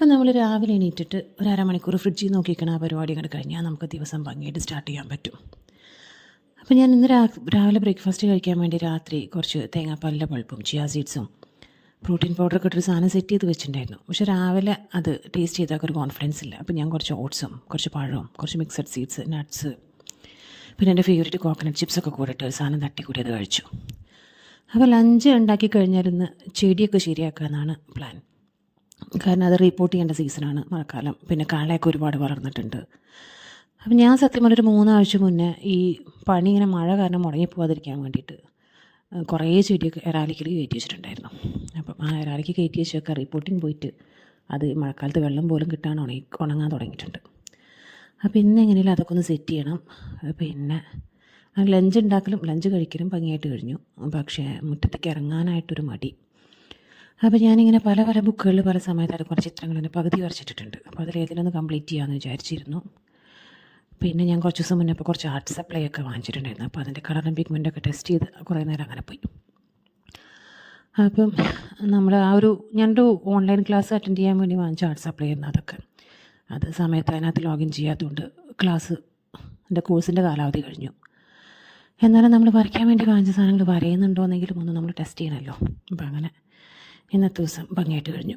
അപ്പം നമ്മൾ രാവിലെ എണീറ്റിട്ട് ഒരു അരമണിക്കൂർ ഫ്രിഡ്ജിൽ നോക്കിയിരിക്കണം ആ പരിപാടി അങ്ങോട്ട് കഴിഞ്ഞാൽ നമുക്ക് ദിവസം ഭംഗിയായിട്ട് സ്റ്റാർട്ട് ചെയ്യാൻ പറ്റും. അപ്പം ഞാൻ ഇന്ന് രാവിലെ ബ്രേക്ക്ഫാസ്റ്റ് കഴിക്കാൻ വേണ്ടി രാത്രി കുറച്ച് തേങ്ങാപ്പാലിൻ്റെ പൾപ്പും ചിയാ സീഡ്സും പ്രോട്ടീൻ പൗഡറൊക്കെ ഇട്ടൊരു സാധനം സെറ്റ് ചെയ്ത് വെച്ചിട്ടുണ്ടായിരുന്നു. പക്ഷേ രാവിലെ അത് ടേസ്റ്റ് ചെയ്താൽ ഒരു കോൺഫിഡൻസ് ഇല്ല. അപ്പം ഞാൻ കുറച്ച് ഓട്സും കുറച്ച് പഴവും കുറച്ച് മിക്സഡ് സീഡ്സ് നട്ട്സ് പിന്നെ എൻ്റെ ഫേവറേറ്റ് കോക്കനട്ട് ചിപ്സൊക്കെ കൂടെ ഇട്ട് ഒരു സാധനം തട്ടിക്കൂടി അത് കഴിച്ചു. അപ്പോൾ ലഞ്ച് ഉണ്ടാക്കി കഴിഞ്ഞാൽ ഇന്ന് ചെടിയൊക്കെ ശരിയാക്കാമെന്നാണ് പ്ലാൻ. കാരണം അത് റിപ്പോർട്ട് ചെയ്യേണ്ട സീസണാണ് മഴക്കാലം. പിന്നെ കാളയൊക്കെ ഒരുപാട് വളർന്നിട്ടുണ്ട്. അപ്പം ഞാൻ സത്യം പറഞ്ഞൊരു 3 ആഴ്ച മുന്നേ ഈ പണി ഇങ്ങനെ മഴ കാരണം മുടങ്ങിപ്പോകാതിരിക്കാൻ വേണ്ടിയിട്ട് കുറേ ചെടിയൊക്കെ എറാലിക്കൽ കയറ്റി വെച്ചിട്ടുണ്ടായിരുന്നു. അപ്പം ആ എറാലിക്ക് കയറ്റി വെച്ചൊക്കെ റിപ്പോർട്ടിങ് പോയിട്ട് അത് മഴക്കാലത്ത് വെള്ളം പോലും കിട്ടാൻ ഉണങ്ങാൻ തുടങ്ങിയിട്ടുണ്ട്. അപ്പോൾ ഇന്ന് എങ്ങനെയും അതൊക്കെ ഒന്ന് സെറ്റ് ചെയ്യണം. പിന്നെ ലഞ്ച് കഴിക്കലും ഭംഗിയായിട്ട് കഴിഞ്ഞു. പക്ഷേ മുറ്റത്തേക്ക് ഇറങ്ങാനായിട്ടൊരു മടി. അപ്പോൾ ഞാനിങ്ങനെ പല ബുക്കുകളിൽ പല സമയത്തായിട്ട് കുറച്ച് ചിത്രങ്ങൾ തന്നെ പകുതി വരച്ചിട്ടിട്ടുണ്ട്. അപ്പോൾ അതിലേതിലൊന്ന് കംപ്ലീറ്റ് ചെയ്യാമെന്ന് വിചാരിച്ചിരുന്നു. പിന്നെ ഞാൻ കുറച്ച് ദിവസം മുന്നേ ഇപ്പോൾ കുറച്ച് ആർട്ട് സപ്ലൈ ഒക്കെ വാങ്ങിച്ചിട്ടുണ്ടായിരുന്നു. അപ്പോൾ അതിൻ്റെ കളറും പിഗ്മെൻ്റൊക്കെ ടെസ്റ്റ് ചെയ്ത് കുറേ നേരം അങ്ങനെ പോയി. അപ്പം നമ്മൾ ഞാനൊരു ഓൺലൈൻ ക്ലാസ് അറ്റൻഡ് ചെയ്യാൻ വേണ്ടി വാങ്ങിച്ച ആർട്ട് സപ്ലൈ ആയിരുന്നു അതൊക്കെ. അത് സമയത്ത് അതിനകത്ത് ലോഗിൻ ചെയ്യാത്തതുകൊണ്ട് എൻ്റെ കോഴ്സിൻ്റെ കാലാവധി കഴിഞ്ഞു. എന്നാലും നമ്മൾ വരയ്ക്കാൻ വേണ്ടി വാങ്ങിച്ച സാധനങ്ങൾ വരയുന്നുണ്ടോ എന്നെങ്കിലും ഒന്ന് നമ്മൾ ടെസ്റ്റ് ചെയ്യണമല്ലോ. അപ്പം അങ്ങനെ ഇന്നത്തെ ദിവസം ഭംഗിയായിട്ട് കഴിഞ്ഞു.